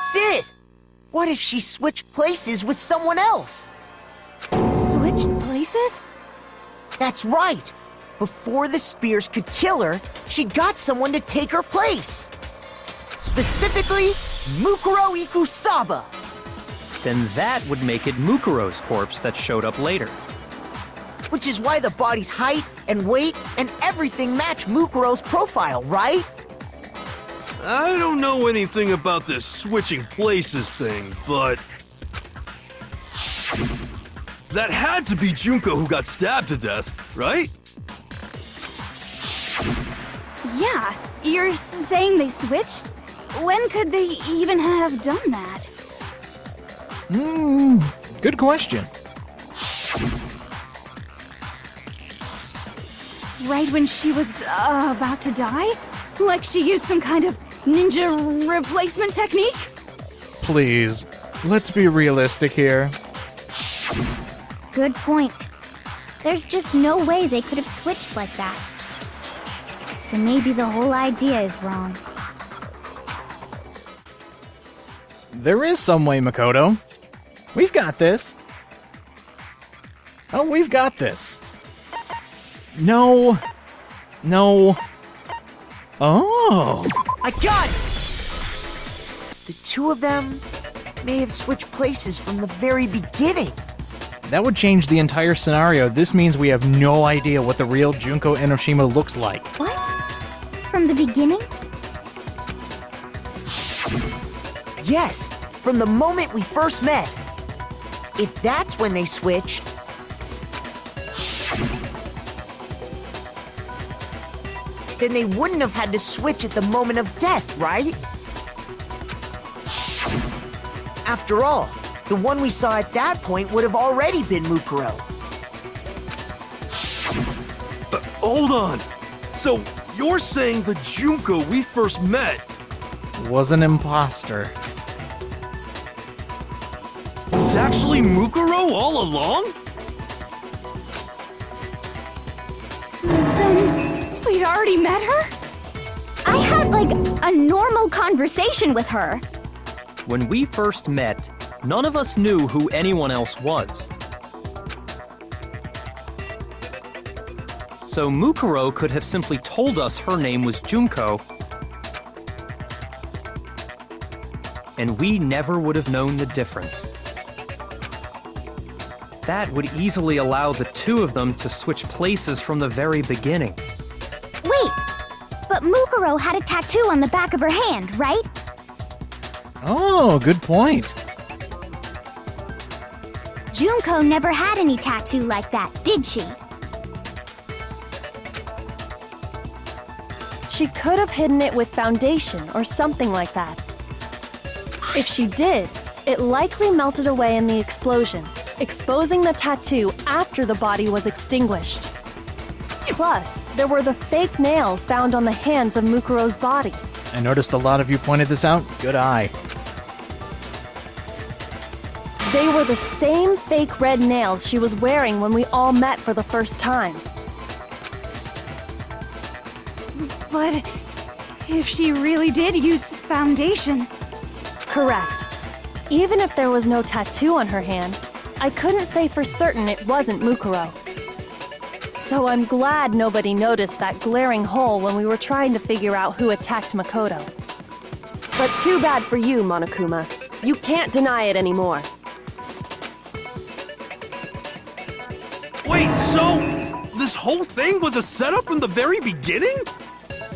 That's it! What if she switched places with someone else? Switched places? That's right! Before the spears could kill her, she got someone to take her place. Specifically, Mukuro Ikusaba. Then that would make it Mukuro's corpse that showed up later. Which is why the body's height and weight and everything match Mukuro's profile, right? I don't know anything about this switching places thing, but... that had to be Junko who got stabbed to death, right? Yeah, you're saying they switched? When could they even have done that? Good question. Right when she was about to die? Like she used some kind of ninja replacement technique? Please, let's be realistic here. Good point. There's just no way they could have switched like that. So maybe the whole idea is wrong. There is some way, Makoto. We've got this. Oh, we've got this. No. Oh. I got it! The two of them may have switched places from the very beginning. That would change the entire scenario. This means we have no idea what the real Junko Enoshima looks like. What? From the beginning? Yes, from the moment we first met. If that's when they switched... then they wouldn't have had to switch at the moment of death, right? After all, the one we saw at that point would have already been Mukuro. Hold on. So, you're saying the Junko we first met Was an imposter. was actually Mukuro all along? Then we'd already met her? I had, like, a normal conversation with her. When we first met, none of us knew who anyone else was. So Mukuro could have simply told us her name was Junko, and we never would have known the difference. That would easily allow the two of them to switch places from the very beginning. Wait, but Mukuro had a tattoo on the back of her hand, right? Oh, good point. Junko never had any tattoo like that, did she? She could have hidden it with foundation or something like that. If she did, it likely melted away in the explosion, exposing the tattoo after the body was extinguished. Plus, there were the fake nails found on the hands of Mukuro's body. I noticed a lot of you pointed this out. Good eye. They were the same fake red nails she was wearing when we all met for the first time. But if she really did use foundation... Correct. Even if there was no tattoo on her hand, I couldn't say for certain it wasn't Mukuro. So I'm glad nobody noticed that glaring hole when we were trying to figure out who attacked Makoto. But too bad for you, Monokuma. You can't deny it anymore. Wait, so this whole thing was a setup from the very beginning?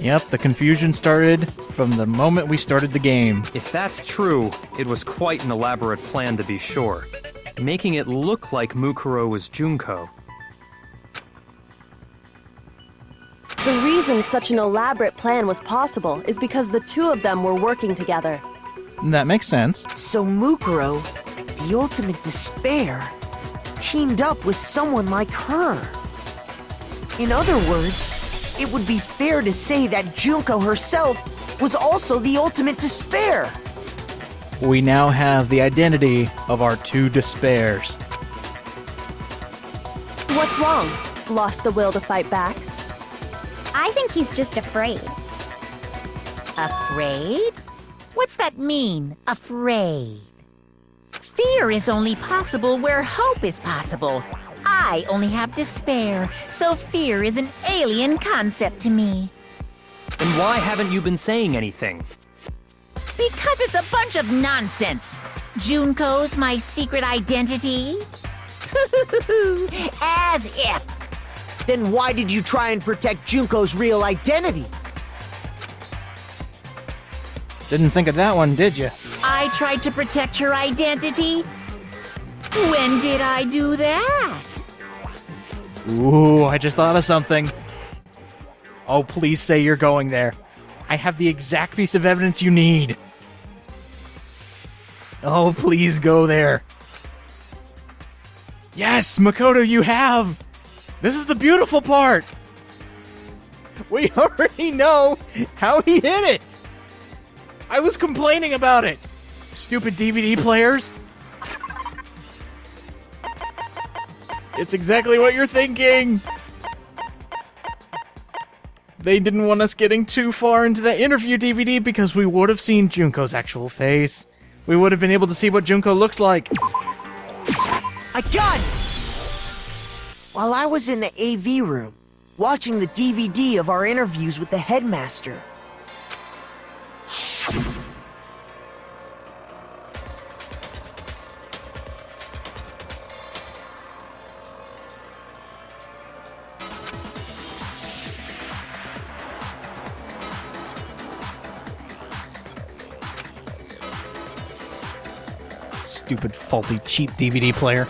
Yep, the confusion started from the moment we started the game. If that's true, it was quite an elaborate plan to be sure, making it look like Mukuro was Junko. The reason such an elaborate plan was possible is because the two of them were working together. That makes sense. So Mukuro, the ultimate despair, teamed up with someone like her. In other words, it would be fair to say that Junko herself was also the ultimate despair. We now have the identity of our two despairs. What's wrong? Lost the will to fight back? I think he's just afraid. Afraid? What's that mean, afraid? Fear is only possible where hope is possible. I only have despair, so fear is an alien concept to me. Then why haven't you been saying anything? Because it's a bunch of nonsense. Junko's my secret identity? As if. Then why did you try and protect Junko's real identity? Didn't think of that one, did you? I tried to protect her identity? When did I do that? Ooh, I just thought of something. Oh, please say you're going there. I have the exact piece of evidence you need. Oh, please go there. Yes, Makoto, you have! This is the beautiful part! We already know how he hit it! I was complaining about it! Stupid DVD players! It's exactly what you're thinking! They didn't want us getting too far into that interview DVD because we would have seen Junko's actual face. We would have been able to see what Junko looks like. I got it! While I was in the AV room, watching the DVD of our interviews with the headmaster. Stupid, faulty, cheap DVD player.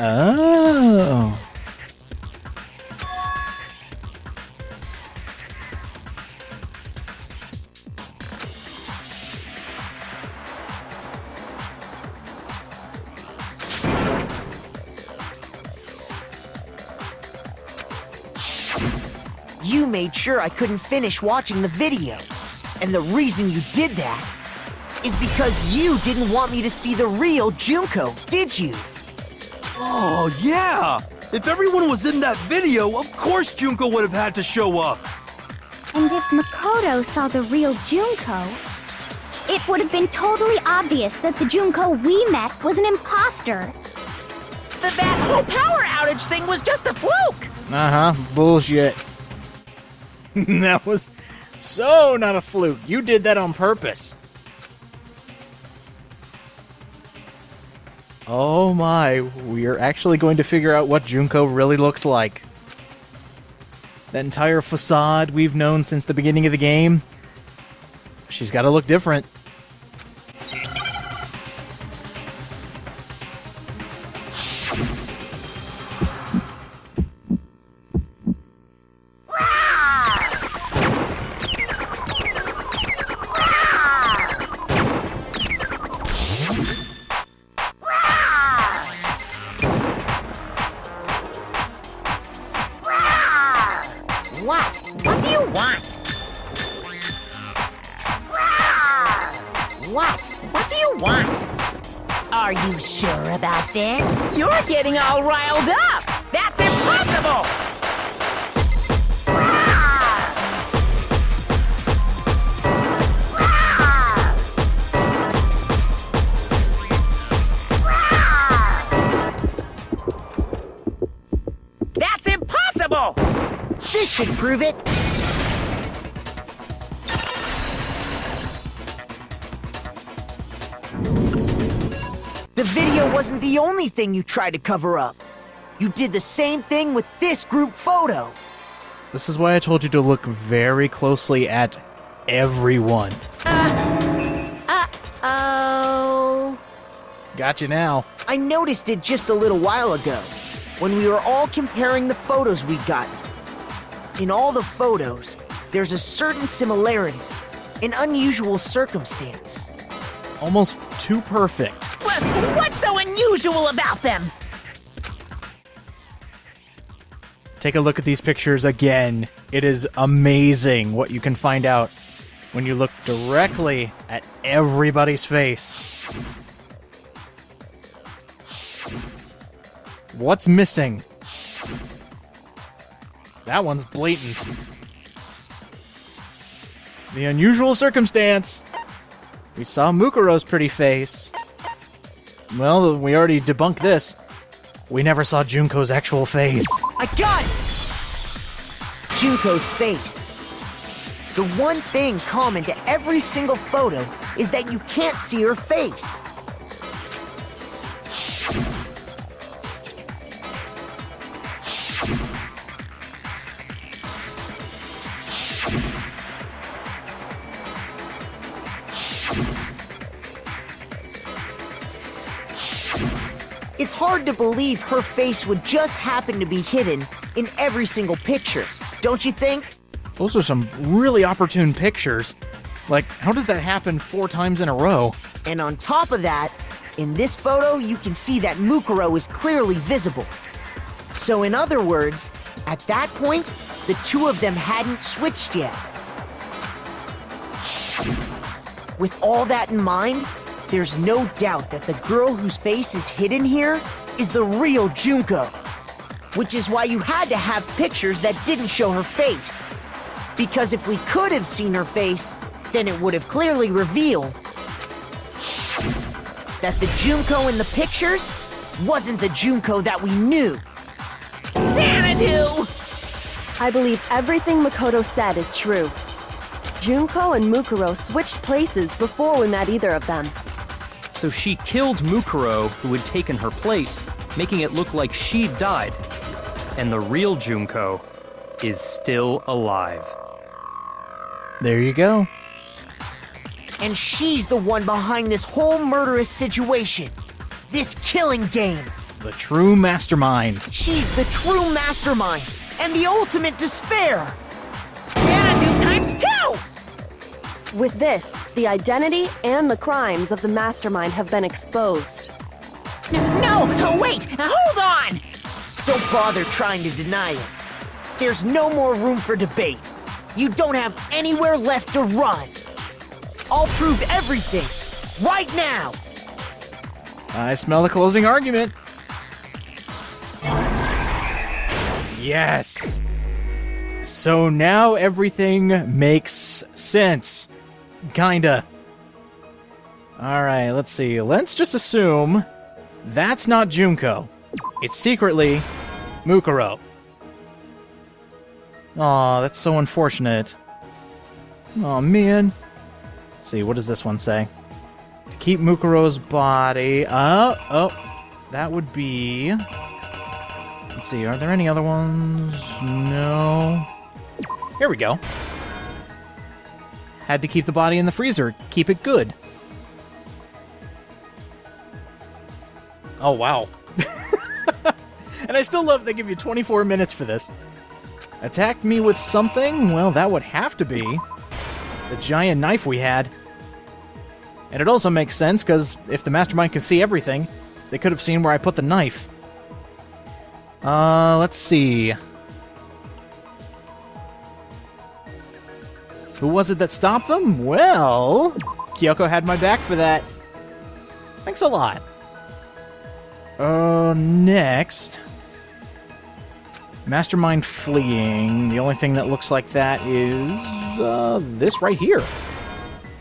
Oh. You made sure I couldn't finish watching the video. And the reason you did that is because you didn't want me to see the real Junko, did you? Oh, yeah! If everyone was in that video, of course Junko would have had to show up. And if Makoto saw the real Junko, it would have been totally obvious that the Junko we met was an impostor. That whole power outage thing was just a fluke! Uh-huh, bullshit. That was so not a fluke. You did that on purpose. Oh my, we are actually going to figure out what Junko really looks like. That entire facade we've known since the beginning of the game, she's got to look different. What do you want? What do you want? Are you sure about this? You're getting all riled up! That's impossible! That's impossible! This should prove it. The video wasn't the only thing you tried to cover up. You did the same thing with this group photo. This is why I told you to look very closely at everyone. Oh. Gotcha now. I noticed it just a little while ago, when we were all comparing the photos we'd gotten. In all the photos, there's a certain similarity, an unusual circumstance. Almost too perfect. What's so unusual about them? Take a look at these pictures again. It is amazing what you can find out when you look directly at everybody's face. What's missing? That one's blatant. The unusual circumstance. We saw Mukuro's pretty face. Well, we already debunked this. We never saw Junko's actual face. I got it! Junko's face. The one thing common to every single photo is that you can't see her face. It's hard to believe her face would just happen to be hidden in every single picture, don't you think? Those are some really opportune pictures. Like, how does that happen 4 times in a row? And on top of that, in this photo you can see that Mukuro is clearly visible. So in other words, at that point, the two of them hadn't switched yet. With all that in mind, there's no doubt that the girl whose face is hidden here is the real Junko. Which is why you had to have pictures that didn't show her face. Because if we could have seen her face, then it would have clearly revealed that the Junko in the pictures wasn't the Junko that we knew. Xanadu! I believe everything Makoto said is true. Junko and Mukuro switched places before we met either of them. So she killed Mukuro, who had taken her place, making it look like she'd died. And the real Junko is still alive. There you go. And she's the one behind this whole murderous situation. This killing game. The true mastermind. She's the true mastermind and the ultimate despair. Xanadu times 2! With this, the identity and the crimes of the mastermind have been exposed. No, wait! Hold on! Don't bother trying to deny it. There's no more room for debate. You don't have anywhere left to run. I'll prove everything, right now. I smell the closing argument. Yes. So now everything makes sense. Kinda. Alright, let's see. Let's just assume that's not Junko. It's secretly Mukuro. Aw, that's so unfortunate. Aw, man. Let's see, what does this one say? To keep Mukuro's body... that would be... Let's see, are there any other ones? No. Here we go. Had to keep the body in the freezer. Keep it good. Oh, wow. And I still love they give you 24 minutes for this. Attacked me with something? Well, that would have to be the giant knife we had. And it also makes sense, because if the mastermind can see everything, they could have seen where I put the knife. Let's see. Who was it that stopped them? Well, Kyoko had my back for that. Thanks a lot. Next. Mastermind fleeing. The only thing that looks like that is, this right here.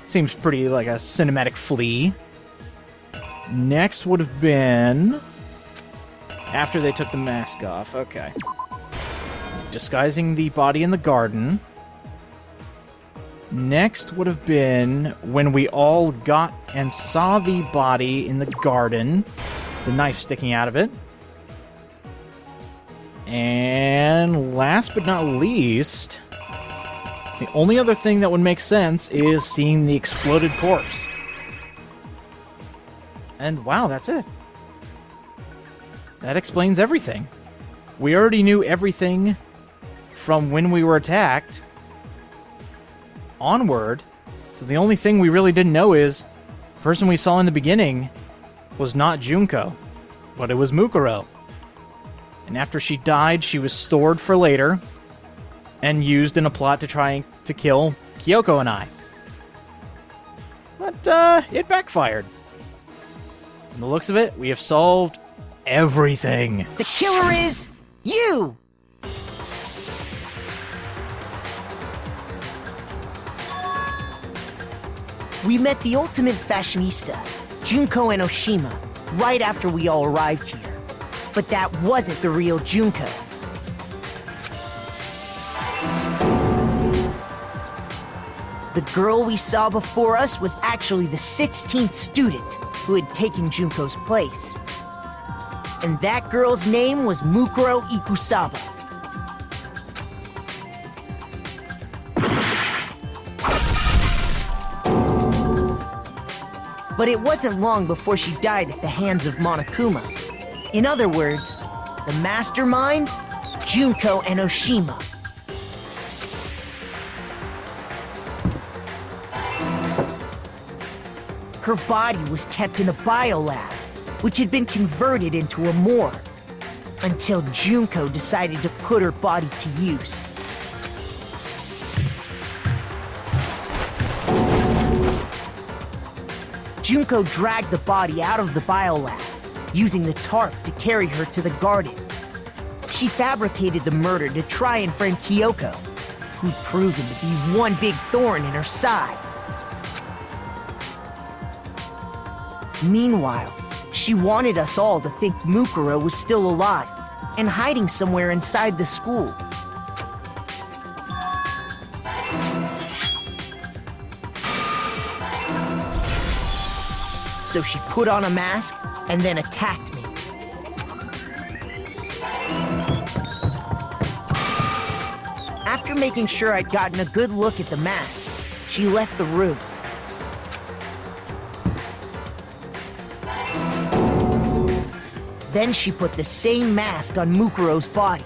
Seems pretty like a cinematic flee. Next would have been... after they took the mask off. Okay. Disguising the body in the garden. Next would have been when we all got and saw the body in the garden. The knife sticking out of it. And last but not least, the only other thing that would make sense is seeing the exploded corpse. And wow, that's it. That explains everything. We already knew everything from when we were attacked onward, so the only thing we really didn't know is the person we saw in the beginning was not Junko, but it was Mukuro. And after she died, she was stored for later and used in a plot to try to kill Kyoko and I. But it backfired. From the looks of it, we have solved everything. The killer is you! We met the ultimate fashionista, Junko Enoshima, right after we all arrived here. But that wasn't the real Junko. The girl we saw before us was actually the 16th student who had taken Junko's place. And that girl's name was Mukuro Ikusaba. But it wasn't long before she died at the hands of Monokuma. In other words, the mastermind, Junko Enoshima. Her body was kept in a biolab, which had been converted into a morgue, until Junko decided to put her body to use. Junko dragged the body out of the biolab, using the tarp to carry her to the garden. She fabricated the murder to try and friend Kyoko, who'd proven to be one big thorn in her side. Meanwhile, she wanted us all to think Mukuro was still alive and hiding somewhere inside the school. So she put on a mask and then attacked me. After making sure I'd gotten a good look at the mask, she left the room. Then she put the same mask on Mukuro's body.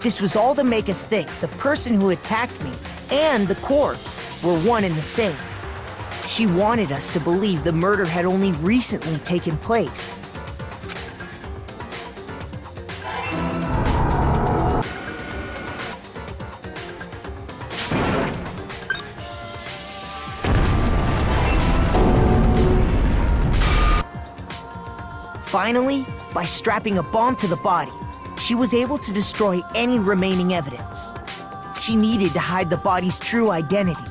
This was all to make us think the person who attacked me and the corpse were one and the same. She wanted us to believe the murder had only recently taken place. Finally, by strapping a bomb to the body, she was able to destroy any remaining evidence. She needed to hide the body's true identity.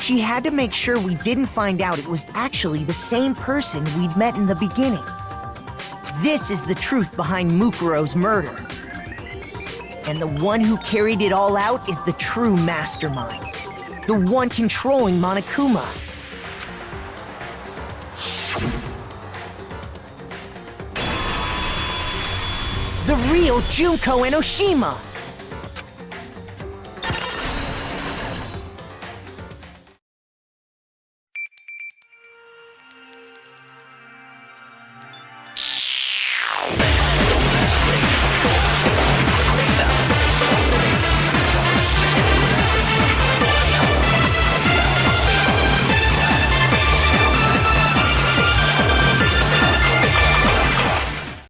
She had to make sure we didn't find out it was actually the same person we'd met in the beginning. This is the truth behind Mukuro's murder. And the one who carried it all out is the true mastermind. The one controlling Monokuma. The real Junko Enoshima!